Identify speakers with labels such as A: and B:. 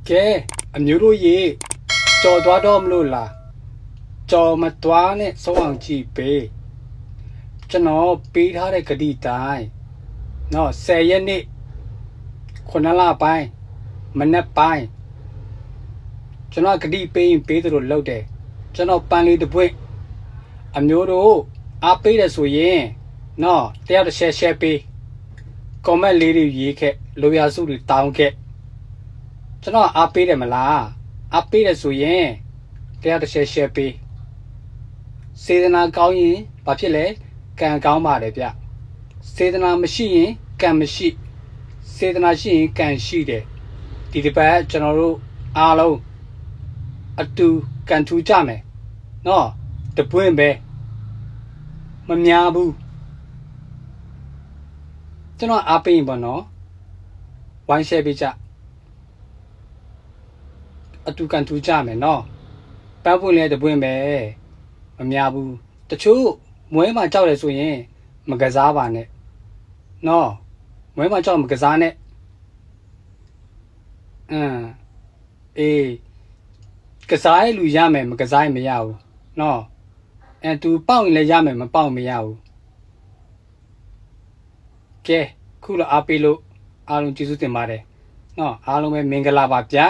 A: ကဲအမျိုးတို့ရေကြော်သွားတော့မလို့လားကြော်မသွားနဲ့စောအောင်ကြည့်ပေးကျွန်တော်ပေးထားတဲ့ဂတိတိုင်းနော်10ရက်နေ့9လပိုင်းမနေ့ပိုင်းကျွန်တော်ဂတိပေးရင်ပေးသလိုလုပ်တယ်ကျွန်တော်ပန်းလေးတစ်ပွင့်အမျိုးတို့အားပေးတယ်ဆိုရင်နော်တယောက်တစ်shareပေးcomment လေးတွေရေးခဲ့လိုရာစုတွေတောင်းခဲ့ကျွန်တော်အားပေးတယ်မလားအားပေးတယ်ဆိုရင်တရားတစ်shareပေးစေတနာကောင်းရင်ဘာဖြစ်လဲကံကောင်းပါတယ်ဗျစေတနာမရှိရင်ကံမရှိစေတနာရှိရင်ကံရှိတယ်ဒီတစ်ပတ်ကျွန်တော်တို့အားလုံးအတူကံထူးကြမယ်နော်တပွင့်ပဲမများဘူးကျွန်တော်အားပေးရင်ပေါ့နော်ဝိုင်း share ပေးကြအတူကန်ထူးကြမယ်နော်ပန်းပွင့်လဲတပွင့်ပဲမများဘူးတချို့မွဲမှာကြောက်တယ်ဆိုရင်မကစားပါနဲ့နော်မွဲမှာကြောက်မကစားနဲ့အေးကစားရလူရမယ်မကစားရင်မရဘူးနော်သူပေါက်ရင်လည်းရမယ်မပေါက်မရဘူးကဲခုလိုအားပေးလို့အားလုံးကျေးဇူးတင်ပါတယ်နော်အားလုံးပဲမင်္ဂလာပါဗျာ